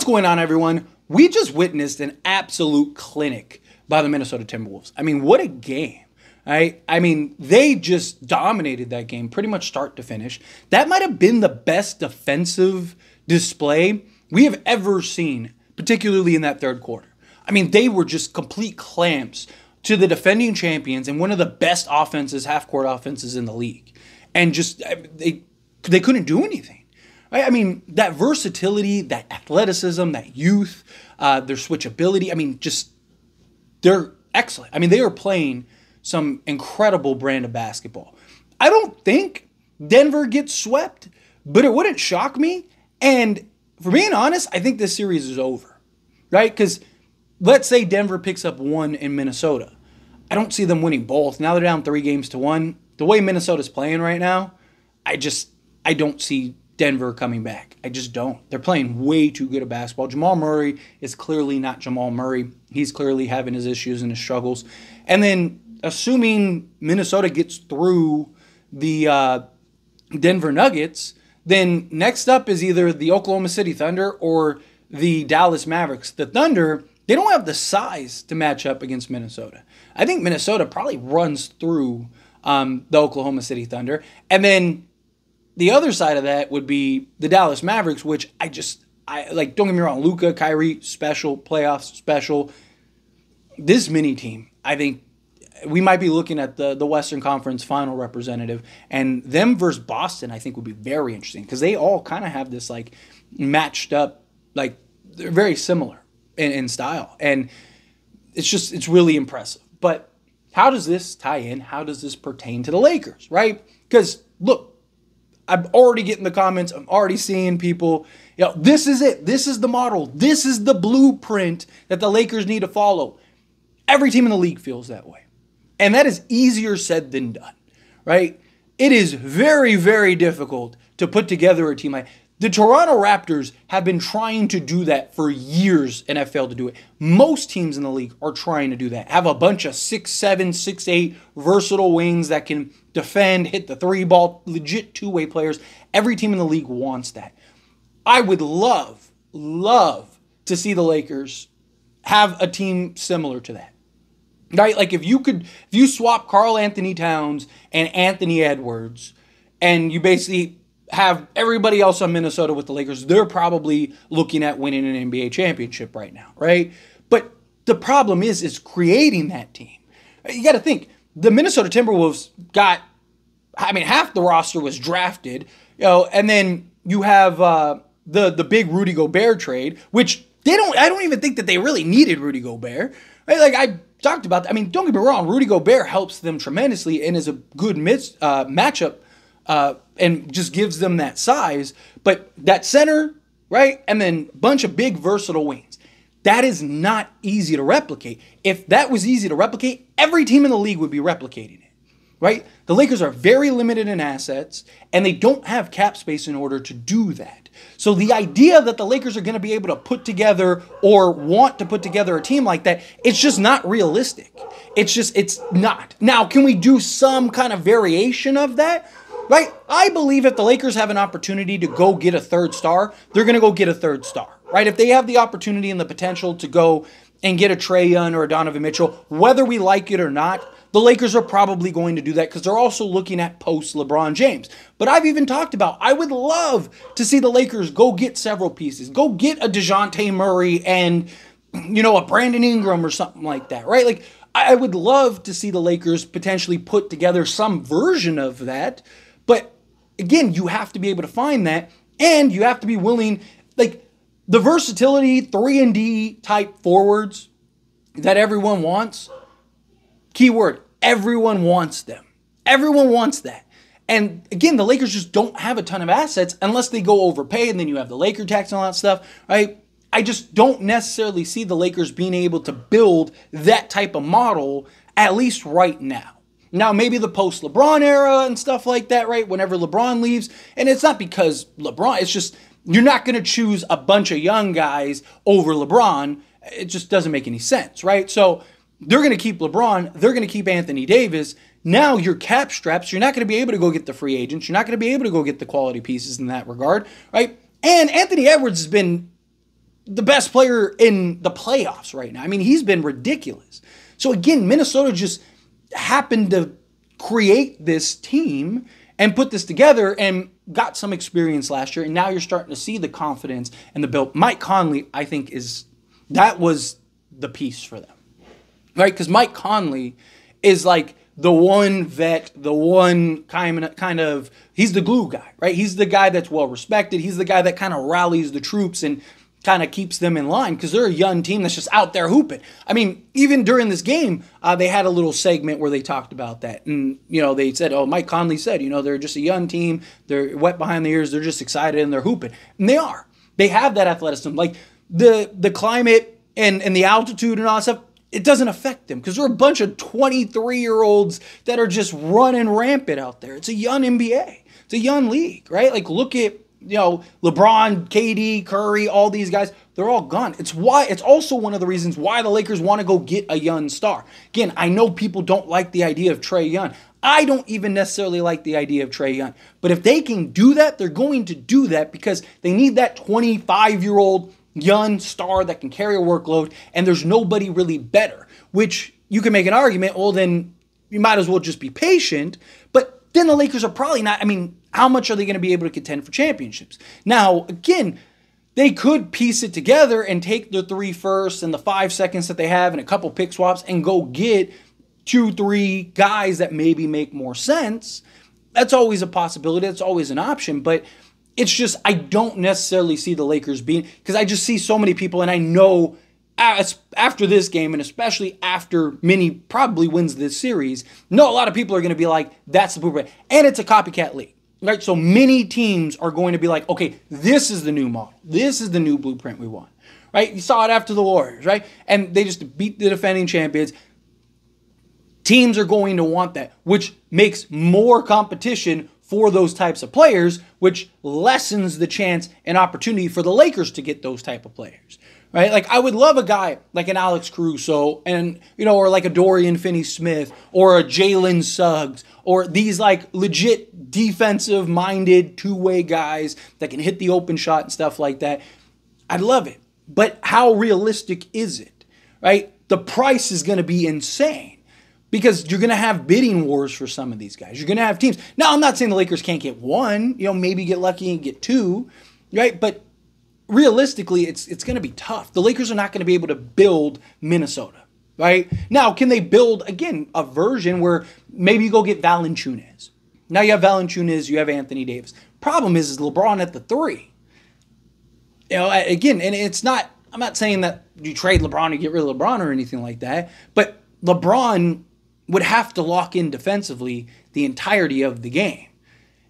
What's going on, everyone? We just witnessed an absolute clinic by the Minnesota Timberwolves. I mean, what a game, right? I mean, they just dominated that game pretty much start to finish. That might have been the best defensive display we have ever seen, particularly in that third quarter. I mean, they were just complete clamps to the defending champions and one of the best offenses, half-court offenses in the league. And just, they couldn't do anything. I mean, that versatility, that athleticism, that youth, their switchability, I mean, just, they're excellent. I mean, they are playing some incredible brand of basketball. I don't think Denver gets swept, but it wouldn't shock me. And for being honest, I think this series is over, right? Because let's say Denver picks up one in Minnesota. I don't see them winning both. Now they're down 3-1. The way Minnesota's playing right now, I don't see Denver coming back. I just don't. They're playing way too good at basketball. Jamal Murray is clearly not Jamal Murray. He's clearly having his issues and his struggles. And then assuming Minnesota gets through the Denver Nuggets, then next up is either the Oklahoma City Thunder or the Dallas Mavericks. The Thunder, they don't have the size to match up against Minnesota. I think Minnesota probably runs through the Oklahoma City Thunder. And then the other side of that would be the Dallas Mavericks, which I like, don't get me wrong, Luka, Kyrie, special, playoffs, special. This mini team, I think we might be looking at the Western Conference final representative, and them versus Boston, I think would be very interesting because they all kind of have this like matched up, like they're very similar in style. And it's really impressive. But how does this tie in? How does this pertain to the Lakers, right? Because look, I'm already getting the comments. I'm already seeing people, this is it. This is the model. This is the blueprint that the Lakers need to follow. Every team in the league feels that way. And that is easier said than done, right? It is very, very difficult to put together a team like the Toronto Raptors have been trying to do that for years and have failed to do it. Most teams in the league are trying to do that. Have a bunch of 6'7", 6'8", versatile wings that can defend, hit the three ball, legit two-way players. Every team in the league wants that. I would love to see the Lakers have a team similar to that. Right? Like if you swap Karl Anthony Towns and Anthony Edwards and you basically have everybody else on Minnesota with the Lakers, they're probably looking at winning an NBA championship right now, right? But the problem is creating that team. You got to think, the Minnesota Timberwolves got, half the roster was drafted, and then you have the big Rudy Gobert trade, which I don't even think that they really needed Rudy Gobert, right? Like I talked about, don't get me wrong, Rudy Gobert helps them tremendously and is a good matchup and just gives them that size. But that center, right, and then a bunch of big versatile wings, that is not easy to replicate. If that was easy to replicate, every team in the league would be replicating it, right? The Lakers are very limited in assets, and they don't have cap space in order to do that. So the idea that the Lakers are going to be able to put together or want to put together a team like that, it's just not realistic. It's not. Now, can we do some kind of variation of that? Right? I believe if the Lakers have an opportunity to go get a third star, they're going to go get a third star, right? If they have the opportunity and the potential to go and get a Trae Young or a Donovan Mitchell, whether we like it or not, the Lakers are probably going to do that because they're also looking at post-LeBron James. But I've even talked about, I would love to see the Lakers go get several pieces. Go get a DeJounte Murray and, a Brandon Ingram or something like that, right? Like, I would love to see the Lakers potentially put together some version of that. But again, you have to be able to find that, and you have to be willing, like the versatility 3-and-D type forwards that everyone wants. Keyword, everyone wants them. Everyone wants that. And again, the Lakers just don't have a ton of assets unless they go overpay, and then you have the Laker tax and all that stuff, right? I just don't necessarily see the Lakers being able to build that type of model, at least right now. Now, maybe the post-LeBron era and stuff like that, right? Whenever LeBron leaves. And it's not because LeBron, it's just you're not going to choose a bunch of young guys over LeBron. It just doesn't make any sense, right? So they're going to keep LeBron. They're going to keep Anthony Davis. Now your cap straps, you're not going to be able to go get the free agents. You're not going to be able to go get the quality pieces in that regard, right? And Anthony Edwards has been the best player in the playoffs right now. I mean, he's been ridiculous. So again, Minnesota just happened to create this team and put this together and got some experience last year. And now you're starting to see the confidence and the build. Mike Conley, I think, that was the piece for them, right? Because Mike Conley is like the one vet, the one kind of, he's the glue guy, right? He's the guy that's well respected. He's the guy that kind of rallies the troops and kind of keeps them in line because they're a young team that's just out there hooping. I mean, even during this game, they had a little segment where they talked about that. And, they said, Mike Conley said, they're just a young team. They're wet behind the ears. They're just excited and they're hooping. And they are. They have that athleticism. Like the climate and the altitude and all that stuff, it doesn't affect them because they're a bunch of 23-year-olds that are just running rampant out there. It's a young NBA. It's a young league, right? Like look at, LeBron, KD, Curry, all these guys, they're all gone. It's also one of the reasons why the Lakers want to go get a young star. Again, I know people don't like the idea of Trae Young. I don't even necessarily like the idea of Trae Young. But if they can do that, they're going to do that because they need that 25-year-old young star that can carry a workload, and there's nobody really better, which you can make an argument, well, then you might as well just be patient. But then the Lakers are probably not, how much are they going to be able to contend for championships? Now, again, they could piece it together and take the 3 firsts and the 5 seconds that they have and a couple pick swaps and go get 2-3 guys that maybe make more sense. That's always a possibility. That's always an option. But it's just, I don't necessarily see the Lakers being, because I just see so many people, and I know after this game, and especially after Minnie probably wins this series, a lot of people are going to be like, that's the blueprint. And it's a copycat league. Right, so many teams are going to be like, okay, this is the new model. This is the new blueprint we want. Right? You saw it after the Warriors, right? And they just beat the defending champions. Teams are going to want that, which makes more competition for those types of players, which lessens the chance and opportunity for the Lakers to get those type of players. Right? Like I would love a guy like an Alex Caruso and, or like a Dorian Finney-Smith or a Jalen Suggs or these like legit defensive-minded two-way guys that can hit the open shot and stuff like that. I'd love it. But how realistic is it? Right? The price is going to be insane because you're going to have bidding wars for some of these guys. You're going to have teams. Now, I'm not saying the Lakers can't get one, maybe get lucky and get 2, right? But realistically, it's going to be tough. The Lakers are not going to be able to build Minnesota, right? Now, can they build, again, a version where maybe you go get Valanciunas? Now you have Valanciunas, you have Anthony Davis. Problem is LeBron at the 3. Again, and it's not, I'm not saying that you trade LeBron or get rid of LeBron or anything like that, but LeBron would have to lock in defensively the entirety of the game,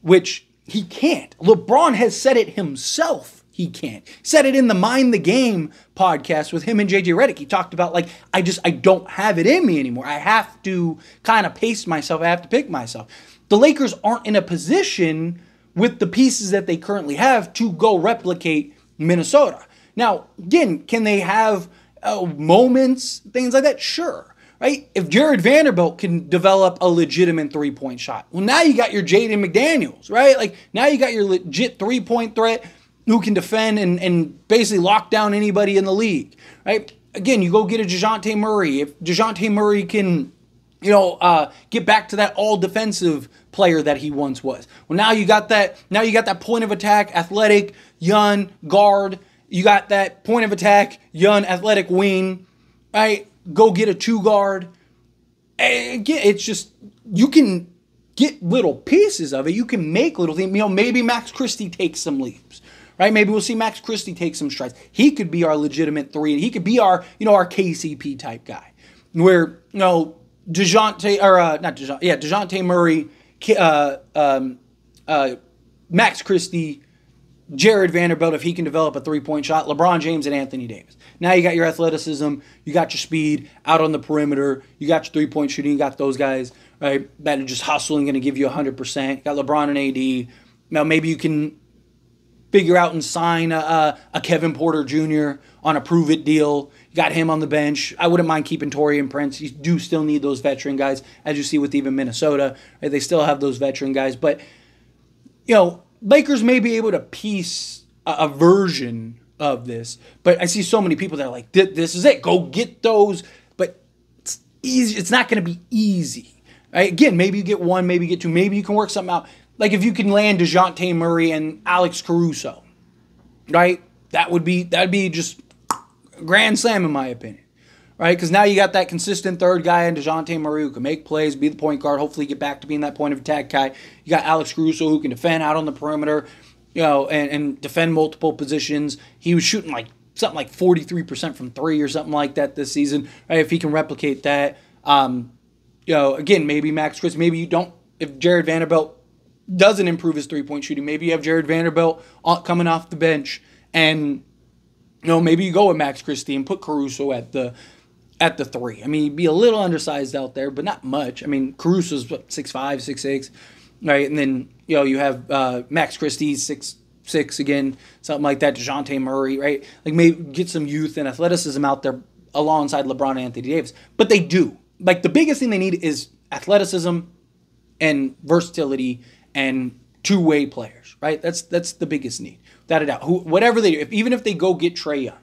which he can't. LeBron has said it himself. He can't. He said it in the Mind the Game podcast with him and JJ Redick. He talked about like, I don't have it in me anymore. I have to kind of pace myself. I have to pick myself. The Lakers aren't in a position with the pieces that they currently have to go replicate Minnesota. Now, again, can they have moments, things like that? Sure. Right? If Jared Vanderbilt can develop a legitimate 3-point shot, well, now you got your Jaden McDaniels, right? Like now you got your legit 3-point threat who can defend and basically lock down anybody in the league, right? Again, you go get a DeJounte Murray. If DeJounte Murray can, get back to that all-defensive player that he once was. Well, now you got that. Now you got that point of attack, athletic, young guard. You got that point of attack, young, athletic wing, right? Go get a 2 guard. Again, it's just you can get little pieces of it. You can make little things. Maybe Max Christie takes some leaps. Right? Maybe we'll see Max Christie take some strides. He could be our legitimate 3, and he could be our, our KCP type guy. Where, DeJounte Murray, Max Christie, Jared Vanderbilt, if he can develop a 3-point shot, LeBron James and Anthony Davis. Now you got your athleticism, you got your speed out on the perimeter, you got your 3-point shooting, you got those guys, right, that are just hustling, going to give you 100%. You got LeBron and AD. Now maybe you can figure out and sign a Kevin Porter Jr. on a prove-it deal. You got him on the bench. I wouldn't mind keeping Taurean Prince. You do still need those veteran guys, as you see with even Minnesota. Right? They still have those veteran guys. But, Lakers may be able to piece a version of this, but I see so many people that are like, this is it. Go get those. But it's easy. It's not going to be easy. Right? Again, maybe you get one, maybe you get two, maybe you can work something out. Like if you can land DeJounte Murray and Alex Caruso, right? That'd be just a grand slam in my opinion. Right? Because now you got that consistent third guy in DeJounte Murray who can make plays, be the point guard, hopefully get back to being that point of attack guy. You got Alex Caruso who can defend out on the perimeter, and defend multiple positions. He was shooting like something like 43% from three or something like that this season. Right? If he can replicate that, again, maybe Max Christie, maybe you don't. If Jared Vanderbilt doesn't improve his three-point shooting, maybe you have Jared Vanderbilt coming off the bench, and maybe you go with Max Christie and put Caruso at the three. I mean, he'd be a little undersized out there, but not much. I mean, Caruso's 6'5", 6'6", right? And then, you have Max Christie, 6'6", again, something like that, DeJounte Murray, right? Like, maybe get some youth and athleticism out there alongside LeBron and Anthony Davis. But they do. Like, the biggest thing they need is athleticism and versatility and two-way players, right? That's the biggest need, without a doubt. Whatever they do, even if they go get Trae Young,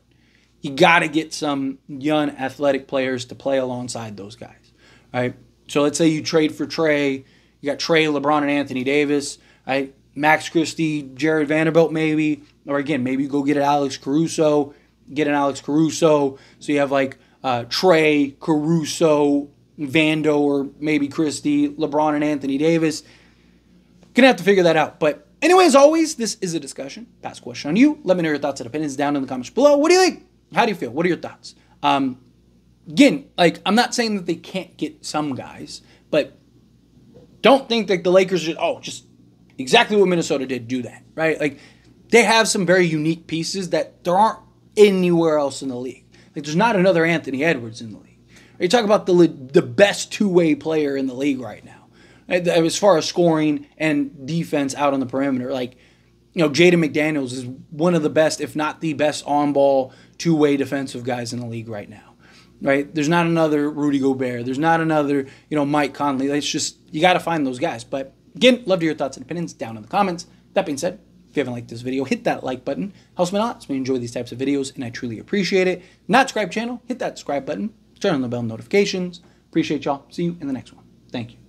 you got to get some young athletic players to play alongside those guys, right? So let's say you trade for Trae. You got Trae, LeBron, and Anthony Davis, right? Max Christie, Jared Vanderbilt maybe. Or again, maybe you go get an Alex Caruso. So you have like Trae, Caruso, Vando, or maybe Christie, LeBron, and Anthony Davis. Gonna have to figure that out. But anyway, as always, this is a discussion. Pass a question on you. Let me know your thoughts and opinions down in the comments below. What do you think? How do you feel? What are your thoughts? Again, like, I'm not saying that they can't get some guys, but don't think that the Lakers just exactly what Minnesota did, do that, right? Like, they have some very unique pieces that there aren't anywhere else in the league. Like, there's not another Anthony Edwards in the league. You talk about the best two-way player in the league right now, right? As far as scoring and defense out on the perimeter. Like, Jaden McDaniels is one of the best, if not the best, on-ball two-way defensive guys in the league right now, right? There's not another Rudy Gobert. There's not another, Mike Conley. It's just, you got to find those guys. But again, love to hear your thoughts and opinions down in the comments. That being said, if you haven't liked this video, hit that like button. Helps me a lot. Helps me enjoy these types of videos, and I truly appreciate it. Not subscribe channel, hit that subscribe button. Turn on the bell notifications. Appreciate y'all. See you in the next one. Thank you.